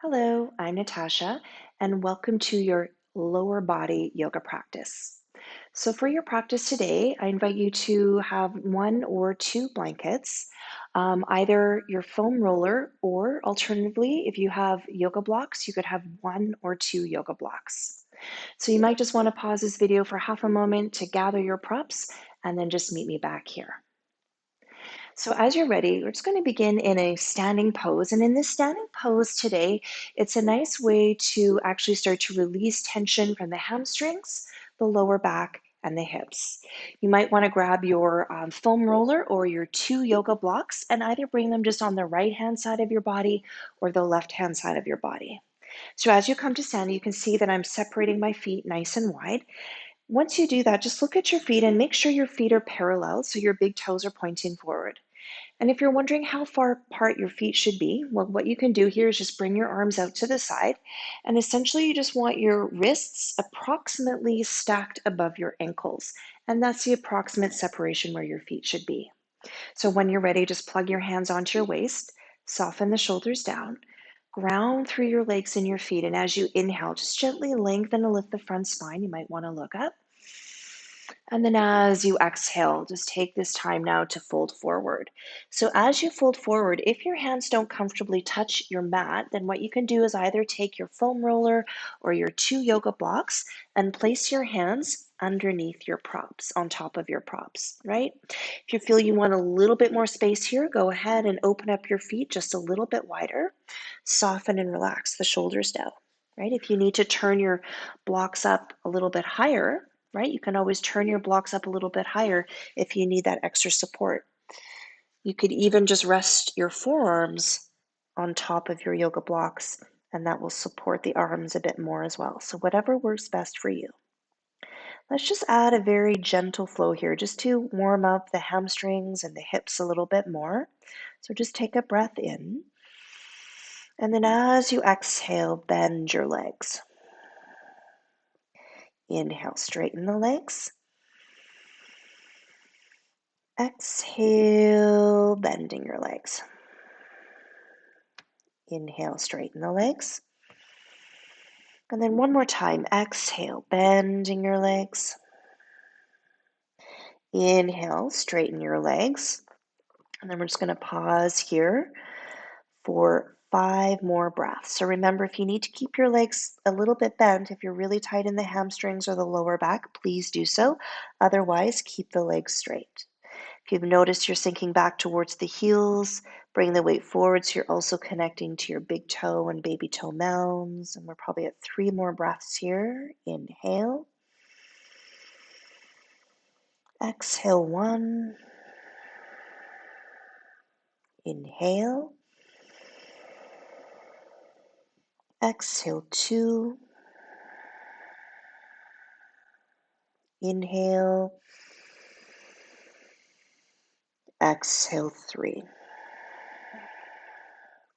Hello, I'm Natasha, and welcome to your lower body yoga practice. So, for your practice today, I invite you to have one or two blankets, either your foam roller, or alternatively, if you have yoga blocks, you could have one or two yoga blocks. So, you might just want to pause this video for half a moment to gather your props and then just meet me back here. So as you're ready, we're just going to begin in a standing pose. And in this standing pose today, it's a nice way to actually start to release tension from the hamstrings, the lower back, and the hips. You might want to grab your foam roller or your two yoga blocks and either bring them just on the right-hand side of your body or the left-hand side of your body. So as you come to stand, you can see that I'm separating my feet nice and wide. Once you do that, just look at your feet and make sure your feet are parallel so your big toes are pointing forward. And if you're wondering how far apart your feet should be, well, what you can do here is just bring your arms out to the side. And essentially, you just want your wrists approximately stacked above your ankles. And that's the approximate separation where your feet should be. So when you're ready, just plug your hands onto your waist, soften the shoulders down, ground through your legs and your feet. And as you inhale, just gently lengthen and lift the front spine. You might want to look up. And then as you exhale, just take this time now to fold forward. So as you fold forward, if your hands don't comfortably touch your mat, then what you can do is either take your foam roller or your two yoga blocks and place your hands underneath your props, on top of your props, right? If you feel you want a little bit more space here, go ahead and open up your feet just a little bit wider. Soften and relax the shoulders down, right? If you need to turn your blocks up a little bit higher, right? You can always turn your blocks up a little bit higher if you need that extra support. You could even just rest your forearms on top of your yoga blocks, and that will support the arms a bit more as well. So, whatever works best for you. Let's just add a very gentle flow here just to warm up the hamstrings and the hips a little bit more. So, just take a breath in. And then as you exhale, bend your legs. Inhale, straighten the legs. Exhale, bending your legs. Inhale, straighten the legs. And then one more time, exhale, bending your legs. Inhale, straighten your legs. And then we're just going to pause here for 5 more breaths. So remember, if you need to keep your legs a little bit bent, if you're really tight in the hamstrings or the lower back, please do so. Otherwise, keep the legs straight. If you've noticed you're sinking back towards the heels, bring the weight forward so you're also connecting to your big toe and baby toe mounds. And we're probably at 3 more breaths here. Inhale. Exhale 1. Inhale. Exhale 2. Inhale. Exhale 3.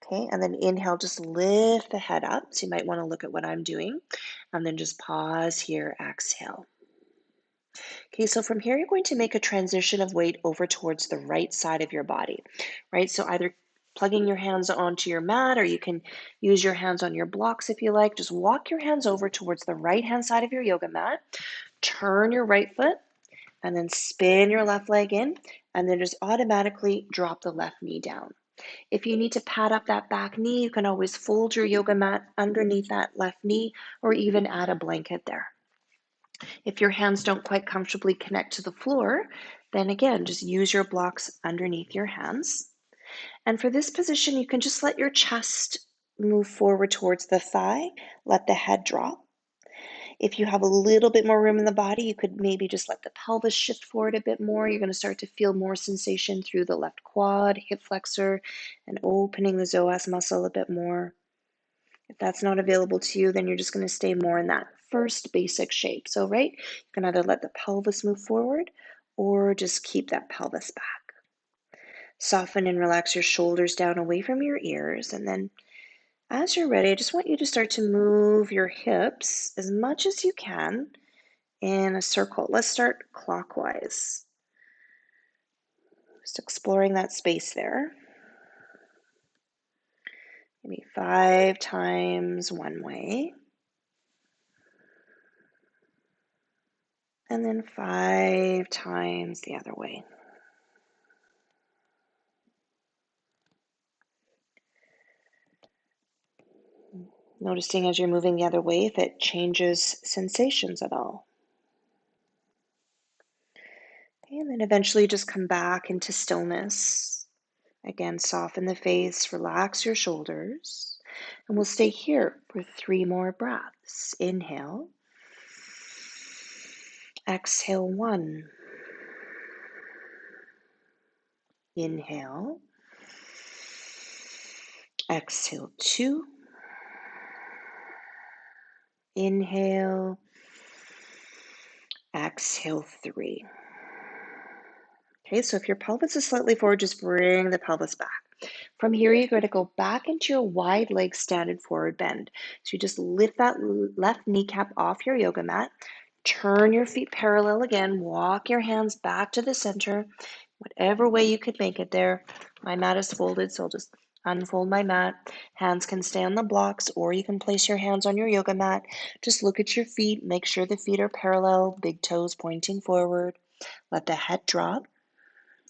Okay, and then inhale, just lift the head up. So you might want to look at what I'm doing. And then just pause here, exhale. Okay, so from here, you're going to make a transition of weight over towards the right side of your body, right? So either plugging your hands onto your mat, or you can use your hands on your blocks if you like. Just walk your hands over towards the right-hand side of your yoga mat. Turn your right foot, and then spin your left leg in, and then just automatically drop the left knee down. If you need to pad up that back knee, you can always fold your yoga mat underneath that left knee, or even add a blanket there. If your hands don't quite comfortably connect to the floor, then again, just use your blocks underneath your hands. And for this position, you can just let your chest move forward towards the thigh, let the head drop. If you have a little bit more room in the body, you could maybe just let the pelvis shift forward a bit more. You're going to start to feel more sensation through the left quad, hip flexor, and opening the psoas muscle a bit more. If that's not available to you, then you're just going to stay more in that first basic shape. So, right, you can either let the pelvis move forward or just keep that pelvis back. Soften and relax your shoulders down away from your ears. And then as you're ready, I just want you to start to move your hips as much as you can in a circle. Let's start clockwise. Just exploring that space there. maybe 5 times one way, and then 5 times the other way. Noticing as you're moving the other way if it changes sensations at all. Okay, and then eventually just come back into stillness. Again, soften the face, relax your shoulders, and we'll stay here for 3 more breaths. Inhale, exhale 1, inhale, exhale 2, inhale, exhale 3. Okay, so if your pelvis is slightly forward, just bring the pelvis back. From here, you're going to go back into your wide leg standard forward bend. So you just lift that left kneecap off your yoga mat, turn your feet parallel again, walk your hands back to the center, whatever way you could make it there. My mat is folded, so I'll just unfold my mat. Hands can stay on the blocks, or you can place your hands on your yoga mat. Just look at your feet, make sure the feet are parallel, big toes pointing forward. Let the head drop.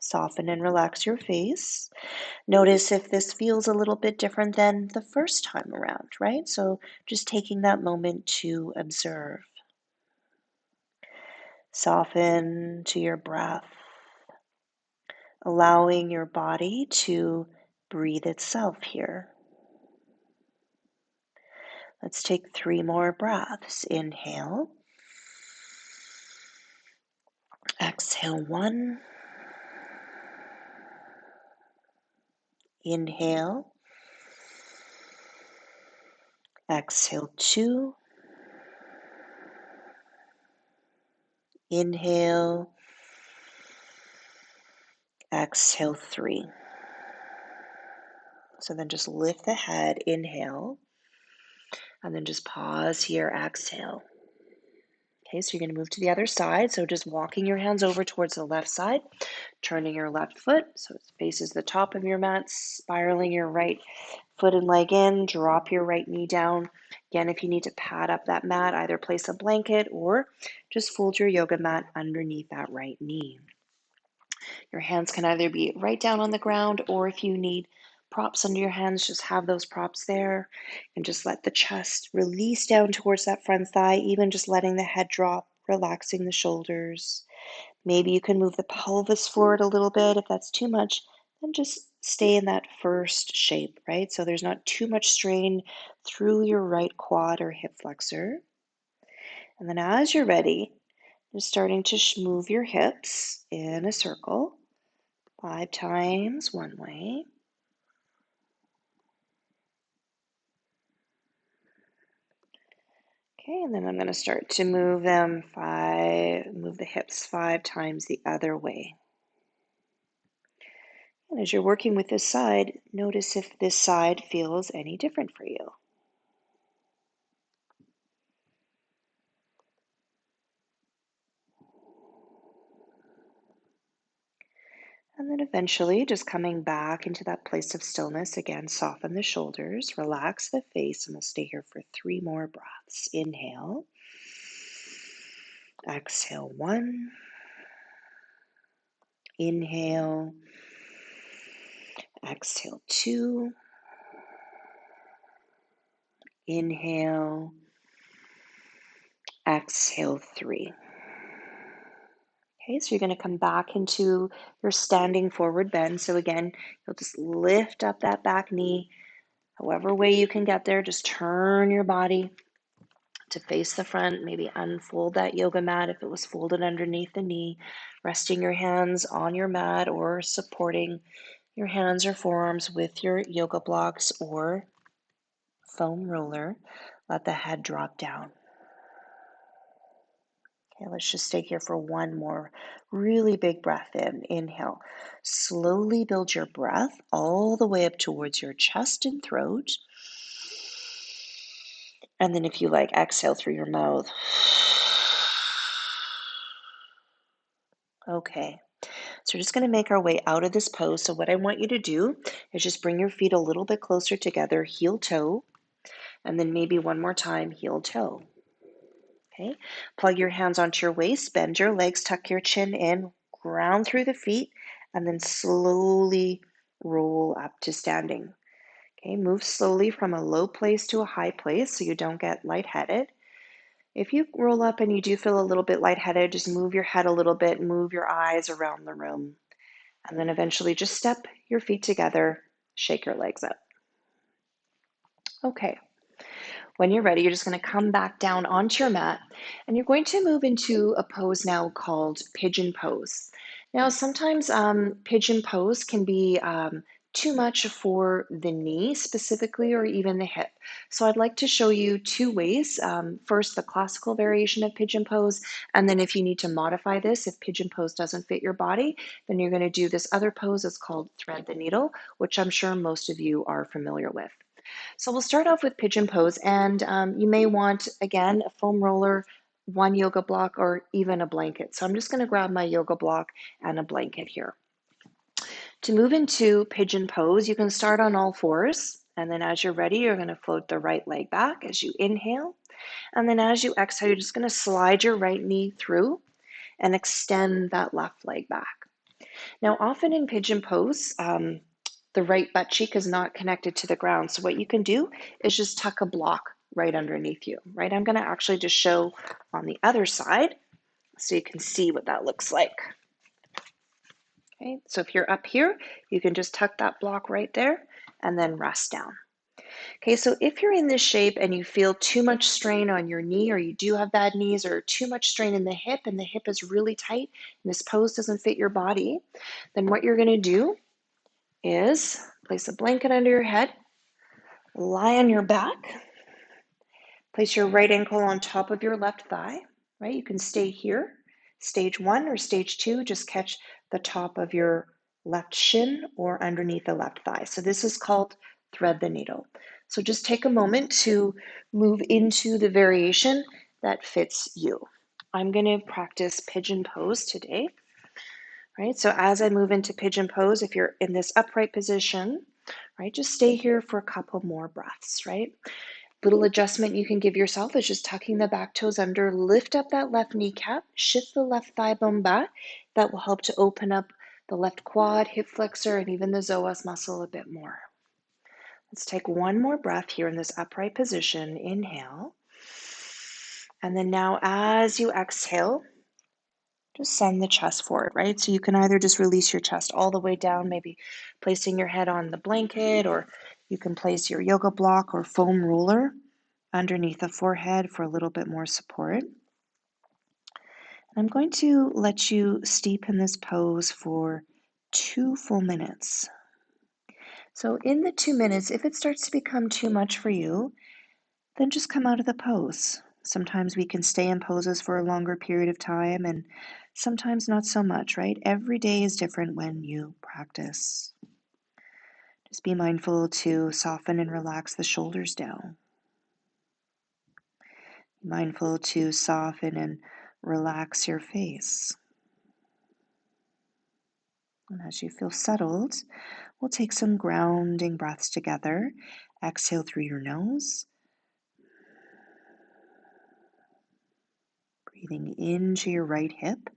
Soften and relax your face. Notice if this feels a little bit different than the first time around, right? So just taking that moment to observe. Soften to your breath, allowing your body to breathe itself here. Let's take 3 more breaths. Inhale, exhale 1, inhale, exhale 2, inhale, exhale 3. So then just lift the head, inhale, and then just pause here, exhale. Okay, so you're going to move to the other side. So just walking your hands over towards the left side, turning your left foot so it faces the top of your mat, spiraling your right foot and leg in, drop your right knee down. Again, if you need to pad up that mat, either place a blanket or just fold your yoga mat underneath that right knee. Your hands can either be right down on the ground, or if you need props under your hands, just have those props there and just let the chest release down towards that front thigh, even just letting the head drop, relaxing the shoulders. Maybe you can move the pelvis forward a little bit. If that's too much, then just stay in that first shape, right? So there's not too much strain through your right quad or hip flexor. And then as you're ready, just starting to move your hips in a circle. 5 times one way. Okay, and then I'm going to start to move the hips 5 times the other way. And as you're working with this side, notice if this side feels any different for you. And then eventually just coming back into that place of stillness. Again, soften the shoulders, relax the face, and we'll stay here for 3 more breaths. Inhale. Exhale 1. Inhale. Exhale 2. Inhale. Exhale 3. Okay, so you're going to come back into your standing forward bend. So again, you'll just lift up that back knee. However way you can get there, just turn your body to face the front. Maybe unfold that yoga mat if it was folded underneath the knee. Resting your hands on your mat or supporting your hands or forearms with your yoga blocks or foam roller. Let the head drop down. Okay, let's just stay here for 1 more really big breath in. Inhale. Slowly build your breath all the way up towards your chest and throat. And then if you like, exhale through your mouth. Okay, So we're just going to make our way out of this pose. So what I want you to do is just bring your feet a little bit closer together, heel toe, and then maybe one more time, heel toe. Okay, plug your hands onto your waist, bend your legs, tuck your chin in, ground through the feet, and then slowly roll up to standing. Okay, move slowly from a low place to a high place so you don't get lightheaded. If you roll up and you do feel a little bit lightheaded, just move your head a little bit, move your eyes around the room, and then eventually just step your feet together, shake your legs up. Okay. When you're ready, you're just going to come back down onto your mat and you're going to move into a pose now called pigeon pose. Now, sometimes pigeon pose can be too much for the knee specifically or even the hip. So I'd like to show you two ways. First, the classical variation of pigeon pose, and then if you need to modify this, if pigeon pose doesn't fit your body, then you're going to do this other pose. It's called thread the needle, which I'm sure most of you are familiar with. So we'll start off with pigeon pose, and you may want, again, a foam roller, one yoga block, or even a blanket. So I'm just going to grab my yoga block and a blanket here. To move into pigeon pose, you can start on all fours, and then as you're ready, you're going to float the right leg back as you inhale. And then as you exhale, you're just going to slide your right knee through and extend that left leg back. Now, often in pigeon pose, the right butt cheek is not connected to the ground. So what you can do is just tuck a block right underneath you, right? I'm going to actually just show on the other side so you can see what that looks like. Okay, so if you're up here, you can just tuck that block right there and then rest down. Okay, so if you're in this shape and you feel too much strain on your knee, or you do have bad knees, or too much strain in the hip and the hip is really tight and this pose doesn't fit your body, then what you're going to do is place a blanket under your head, lie on your back, place your right ankle on top of your left thigh, right? You can stay here, stage 1 or stage 2, just catch the top of your left shin or underneath the left thigh. So this is called thread the needle. So just take a moment to move into the variation that fits you. I'm going to practice pigeon pose today, right? So as I move into pigeon pose, if you're in this upright position, right, just stay here for a couple more breaths, right? Little adjustment you can give yourself is just tucking the back toes under, lift up that left kneecap, shift the left thigh bone back. That will help to open up the left quad, hip flexor, and even the psoas muscle a bit more. Let's take one more breath here in this upright position. Inhale. And then now as you exhale, just send the chest forward, right? So you can either just release your chest all the way down, maybe placing your head on the blanket, or you can place your yoga block or foam roller underneath the forehead for a little bit more support. I'm going to let you steep in this pose for 2 full minutes. So in the 2 minutes, if it starts to become too much for you, then just come out of the pose. Sometimes we can stay in poses for a longer period of time, and sometimes not so much, right? Every day is different when you practice. Just be mindful to soften and relax the shoulders down. Be mindful to soften and relax your face. And as you feel settled, we'll take some grounding breaths together. Exhale through your nose. Breathing into your right hip,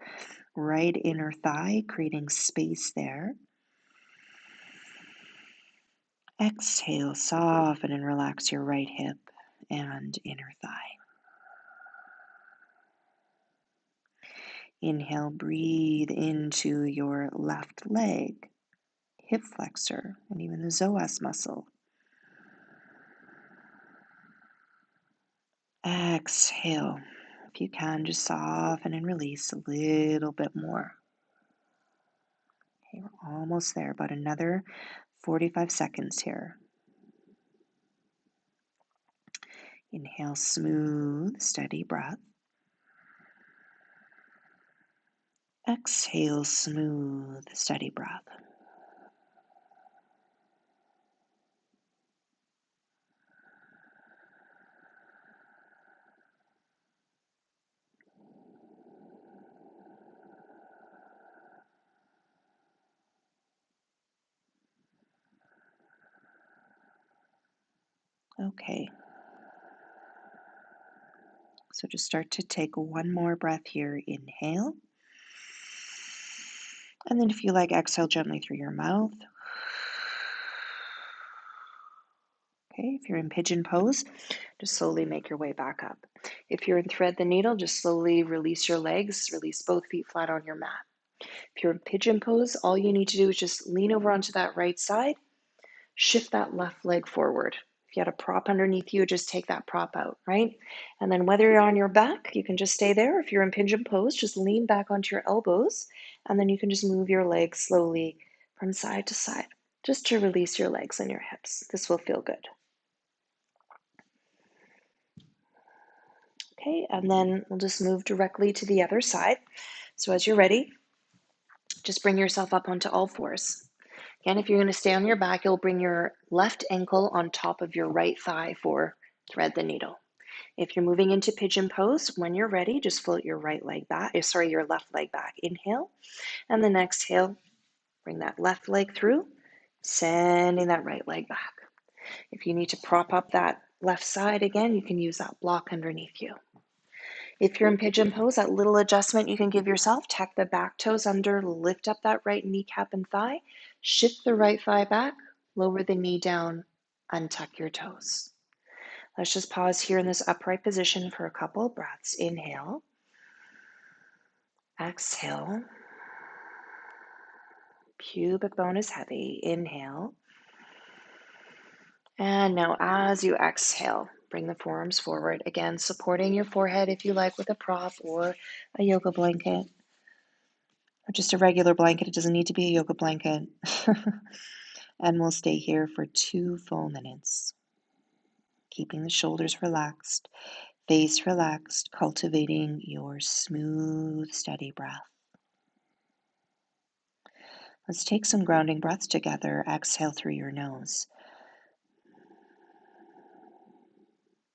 right inner thigh, creating space there. Exhale, soften and relax your right hip and inner thigh. Inhale, breathe into your left leg, hip flexor, and even the psoas muscle. Exhale. If you can, just soften and release a little bit more. Okay, we're almost there, about another 45 seconds here. Inhale, smooth, steady breath. Exhale, smooth, steady breath. Okay, so just start to take one more breath here. Inhale. And then if you like, exhale gently through your mouth. Okay, if you're in pigeon pose, just slowly make your way back up. If you're in thread the needle, just slowly release your legs, release both feet flat on your mat. If you're in pigeon pose, all you need to do is just lean over onto that right side, shift that left leg forward. If you had a prop underneath you, just take that prop out, right? And then whether you're on your back, you can just stay there. If you're in pigeon pose, just lean back onto your elbows, and then you can just move your legs slowly from side to side, just to release your legs and your hips. This will feel good. Okay, and then we'll just move directly to the other side. So as you're ready, just bring yourself up onto all fours. Again, if you're going to stay on your back, you'll bring your left ankle on top of your right thigh for thread the needle. If you're moving into pigeon pose, when you're ready, just float your your left leg back. Inhale, and then exhale, bring that left leg through, sending that right leg back. If you need to prop up that left side again, you can use that block underneath you. If you're in pigeon pose, that little adjustment you can give yourself, tuck the back toes under, lift up that right kneecap and thigh, shift the right thigh back, lower the knee down, untuck your toes. Let's just pause here in this upright position for a couple of breaths. Inhale, exhale, pubic bone is heavy. Inhale, and now as you exhale, bring the forearms forward. Again, supporting your forehead if you like with a prop or a yoga blanket. Or just a regular blanket. It doesn't need to be a yoga blanket. And we'll stay here for 2 full minutes, keeping the shoulders relaxed, face relaxed, cultivating your smooth, steady breath. Let's take some grounding breaths together. Exhale through your nose.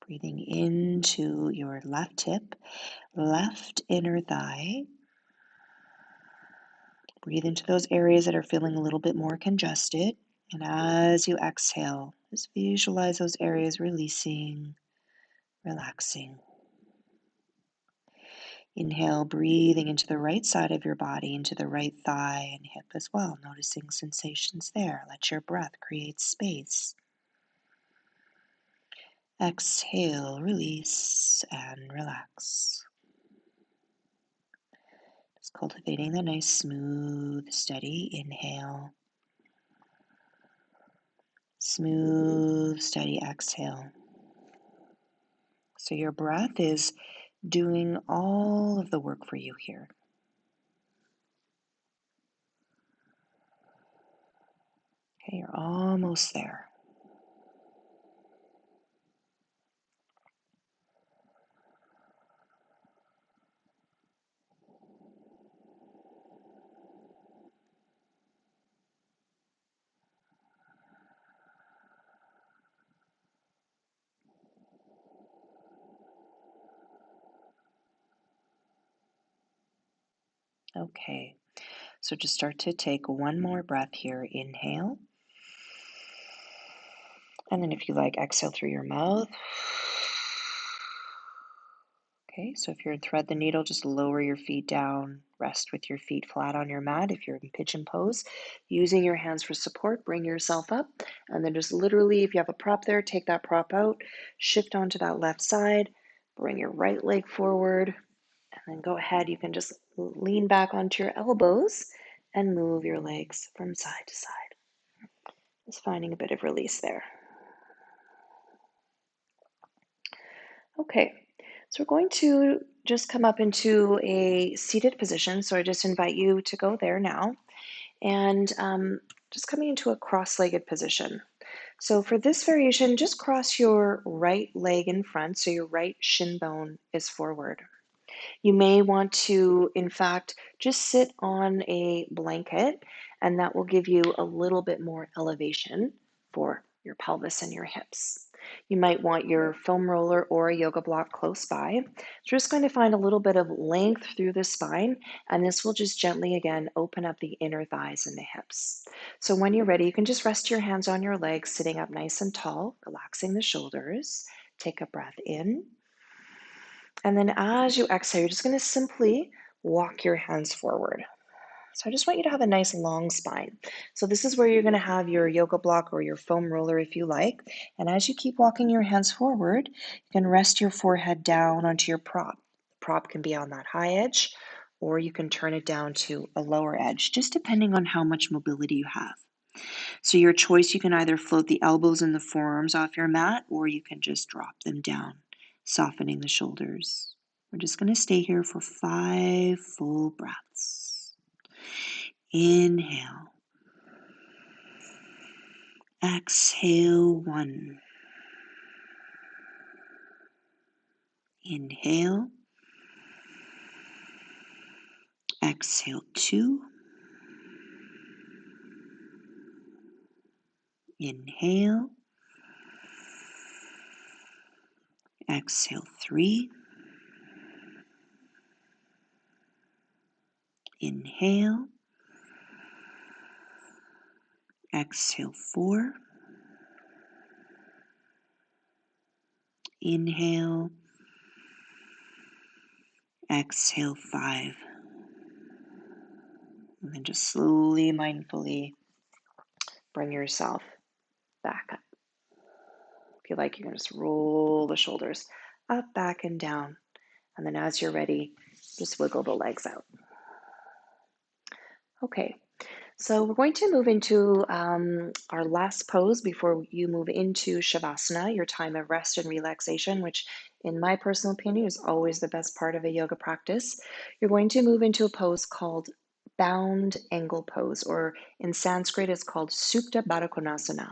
Breathing into your left hip, left inner thigh. Breathe into those areas that are feeling a little bit more congested. And as you exhale, just visualize those areas releasing, relaxing. Inhale, breathing into the right side of your body, into the right thigh and hip as well, noticing sensations there. Let your breath create space. Exhale, release, and relax. Just cultivating the nice, smooth, steady inhale. Smooth, steady exhale. So your breath is doing all of the work for you here. Okay, you're almost there. Okay, so just start to take one more breath here. Inhale. And then if you like, exhale through your mouth. Okay, so if you're in thread the needle, just lower your feet down, rest with your feet flat on your mat. If you're in pigeon pose, using your hands for support, bring yourself up, and then just literally, if you have a prop there, take that prop out, shift onto that left side, bring your right leg forward, and then go ahead. You can just lean back onto your elbows and move your legs from side to side. Just finding a bit of release there. Okay, so we're going to just come up into a seated position. So I just invite you to go there now and just coming into a cross-legged position. So for this variation, just cross your right leg in front so your right shin bone is forward. You may want to, in fact, just sit on a blanket, and that will give you a little bit more elevation for your pelvis and your hips. You might want your foam roller or a yoga block close by. So you're just going to find a little bit of length through the spine, and this will just gently again open up the inner thighs and the hips. So when you're ready, you can just rest your hands on your legs, sitting up nice and tall, relaxing the shoulders. Take a breath in. And then as you exhale, you're just going to simply walk your hands forward. So I just want you to have a nice long spine. So this is where you're going to have your yoga block or your foam roller if you like. And as you keep walking your hands forward, you can rest your forehead down onto your prop. The prop can be on that high edge, or you can turn it down to a lower edge, just depending on how much mobility you have. So your choice, you can either float the elbows and the forearms off your mat, or you can just drop them down, softening the shoulders. We're just going to stay here for 5 full breaths. Inhale. Exhale 1. Inhale. Exhale 2. Inhale. Exhale 3. Inhale. Exhale 4. Inhale. Exhale 5. And then just slowly, mindfully bring yourself back up. If you like, you can just roll the shoulders up, back, and down. And then as you're ready, just wiggle the legs out. Okay, so we're going to move into our last pose before you move into Shavasana, your time of rest and relaxation, which in my personal opinion is always the best part of a yoga practice. You're going to move into a pose called bound angle pose, or in Sanskrit it's called Supta Baddha Konasana.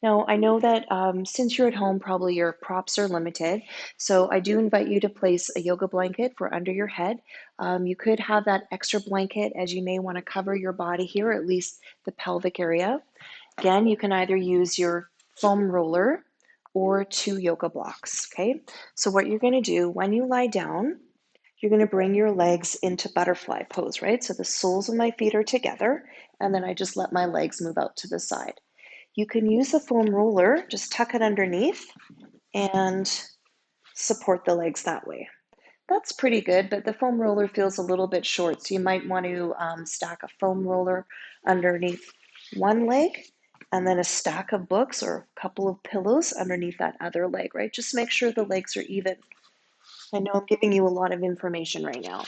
Now, I know that since you're at home, probably your props are limited. So I do invite you to place a yoga blanket for under your head. You could have that extra blanket as you may want to cover your body here, at least the pelvic area. Again, you can either use your foam roller or 2 yoga blocks, okay? So what you're going to do when you lie down, you're going to bring your legs into butterfly pose, right? So the soles of my feet are together, and then I just let my legs move out to the side. You can use a foam roller, just tuck it underneath and support the legs that way. That's pretty good, but the foam roller feels a little bit short, so you might want to stack a foam roller underneath one leg and then a stack of books or a couple of pillows underneath that other leg, right? Just make sure the legs are even. I know I'm giving you a lot of information right now.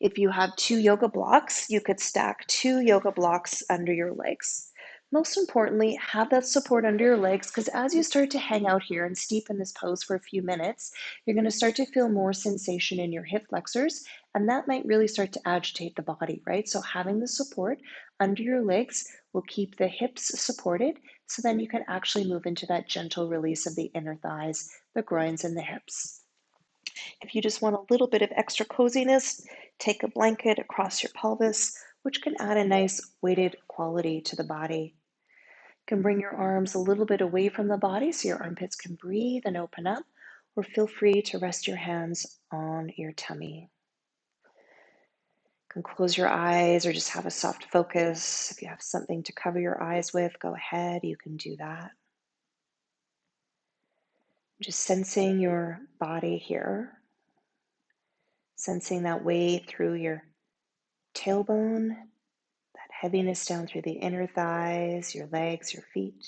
If you have 2 yoga blocks, you could stack 2 yoga blocks under your legs. Most importantly, have that support under your legs, because as you start to hang out here and steep in this pose for a few minutes, you're going to start to feel more sensation in your hip flexors, and that might really start to agitate the body, right? So having the support under your legs will keep the hips supported, so then you can actually move into that gentle release of the inner thighs, the groins, and the hips. If you just want a little bit of extra coziness, take a blanket across your pelvis, which can add a nice weighted quality to the body. You can bring your arms a little bit away from the body so your armpits can breathe and open up, or feel free to rest your hands on your tummy. You can close your eyes or just have a soft focus. If you have something to cover your eyes with, go ahead, you can do that. Just sensing your body here, sensing that weight through your tailbone, that heaviness down through the inner thighs, your legs, your feet.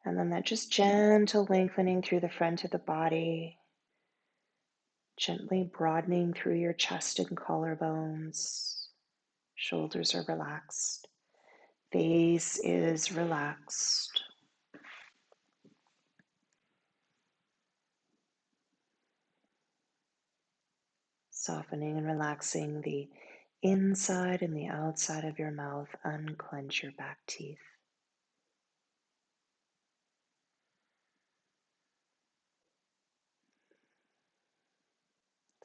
And then that just gentle lengthening through the front of the body, gently broadening through your chest and collarbones. Shoulders are relaxed. Face is relaxed. Softening and relaxing the inside and the outside of your mouth. Unclench your back teeth.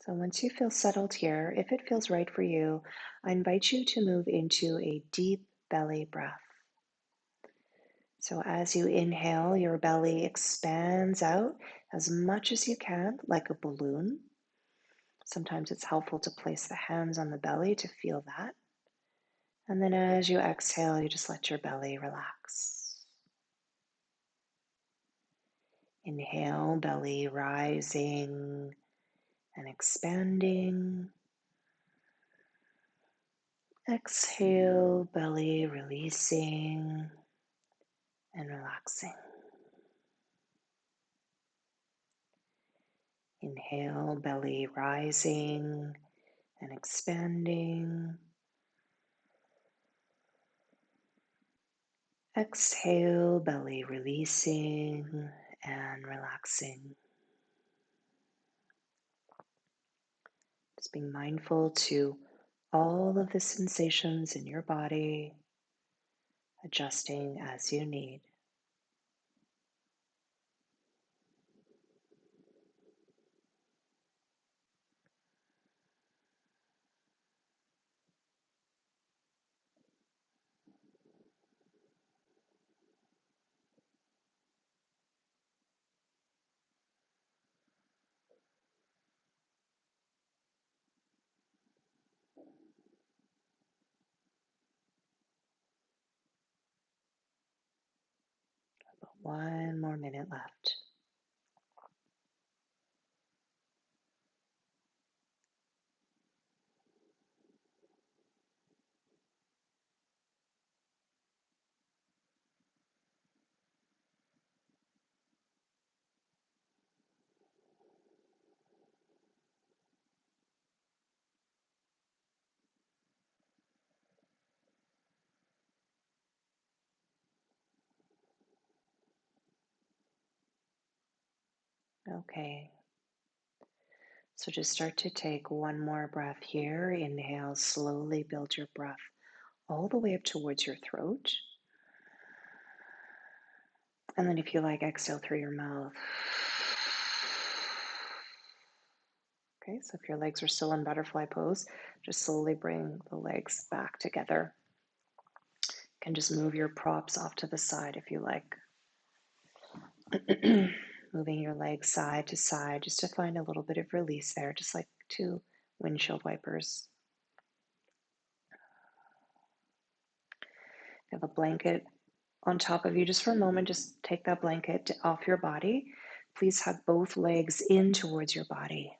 So once you feel settled here, if it feels right for you, I invite you to move into a deep belly breath. So as you inhale, your belly expands out as much as you can, like a balloon. Sometimes it's helpful to place the hands on the belly to feel that. And then as you exhale, you just let your belly relax. Inhale, belly rising and expanding. Exhale, belly releasing and relaxing. Inhale, belly rising and expanding. Exhale, belly releasing and relaxing. Just being mindful to all of the sensations in your body, adjusting as you need. One more minute left. Okay, so just start to take one more breath here. Inhale, slowly build your breath all the way up towards your throat. And then if you like, exhale through your mouth. Okay, so if your legs are still in butterfly pose, just slowly bring the legs back together. You can just move your props off to the side if you like. Moving your legs side to side just to find a little bit of release there, just like two windshield wipers. You have a blanket on top of you just for a moment. Just take that blanket off your body. Please hug both legs in towards your body.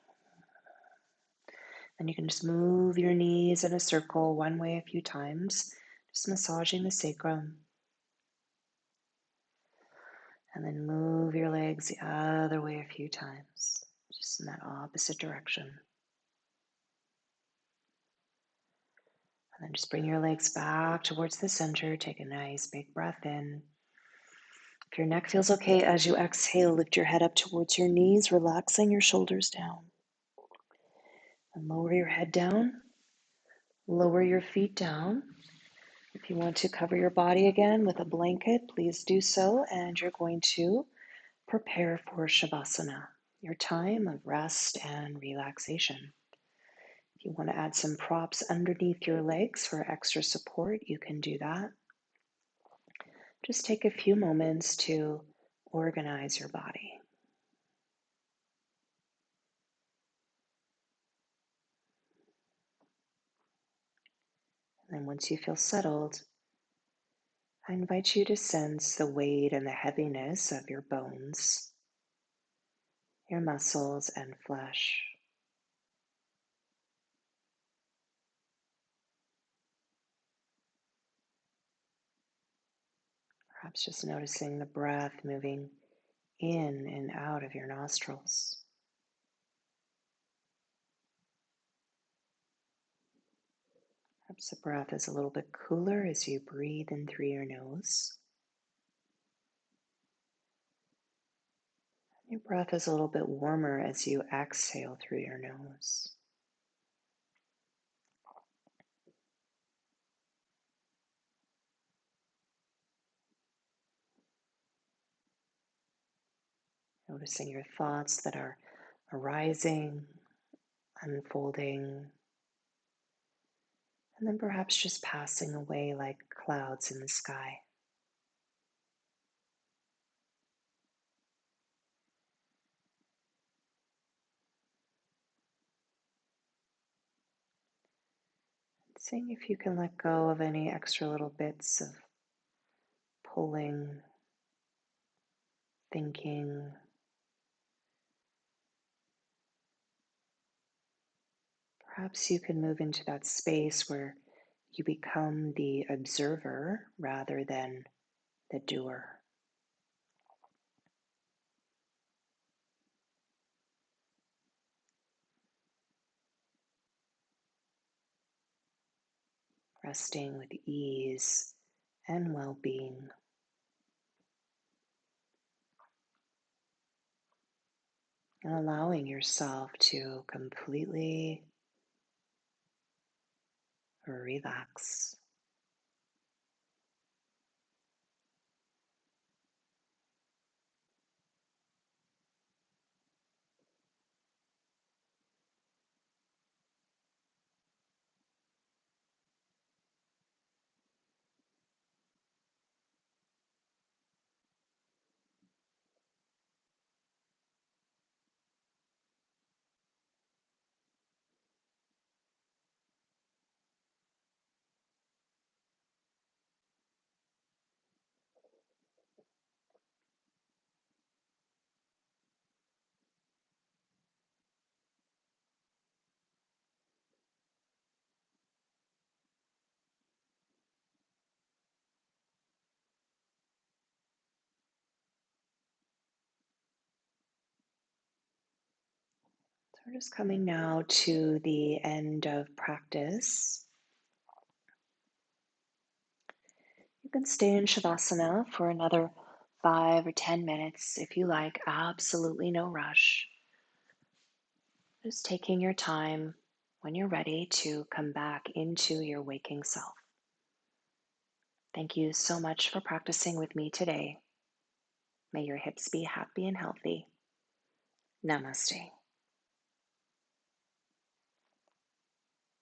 And you can just move your knees in a circle one way a few times, just massaging the sacrum. And then move your legs the other way a few times, just in that opposite direction. And then just bring your legs back towards the center. Take a nice big breath in. If your neck feels okay, as you exhale, lift your head up towards your knees, relaxing your shoulders down. And lower your head down. Lower your feet down. If you want to cover your body again with a blanket, please do so. And you're going to prepare for Shavasana, your time of rest and relaxation. If you want to add some props underneath your legs for extra support, you can do that. Just take a few moments to organize your body. And then once you feel settled, I invite you to sense the weight and the heaviness of your bones, your muscles, and flesh. Perhaps just noticing the breath moving in and out of your nostrils. Perhaps the breath is a little bit cooler as you breathe in through your nose. Your breath is a little bit warmer as you exhale through your nose. Noticing your thoughts that are arising, unfolding, and then perhaps just passing away like clouds in the sky. Seeing if you can let go of any extra little bits of pulling, thinking. Perhaps you can move into that space where you become the observer rather than the doer. Resting with ease and well being, and allowing yourself to completely relax. So we're just coming now to the end of practice. You can stay in Shavasana for another 5 or 10 minutes if you like, absolutely no rush. Just taking your time when you're ready to come back into your waking self. Thank you so much for practicing with me today. May your hips be happy and healthy. Namaste.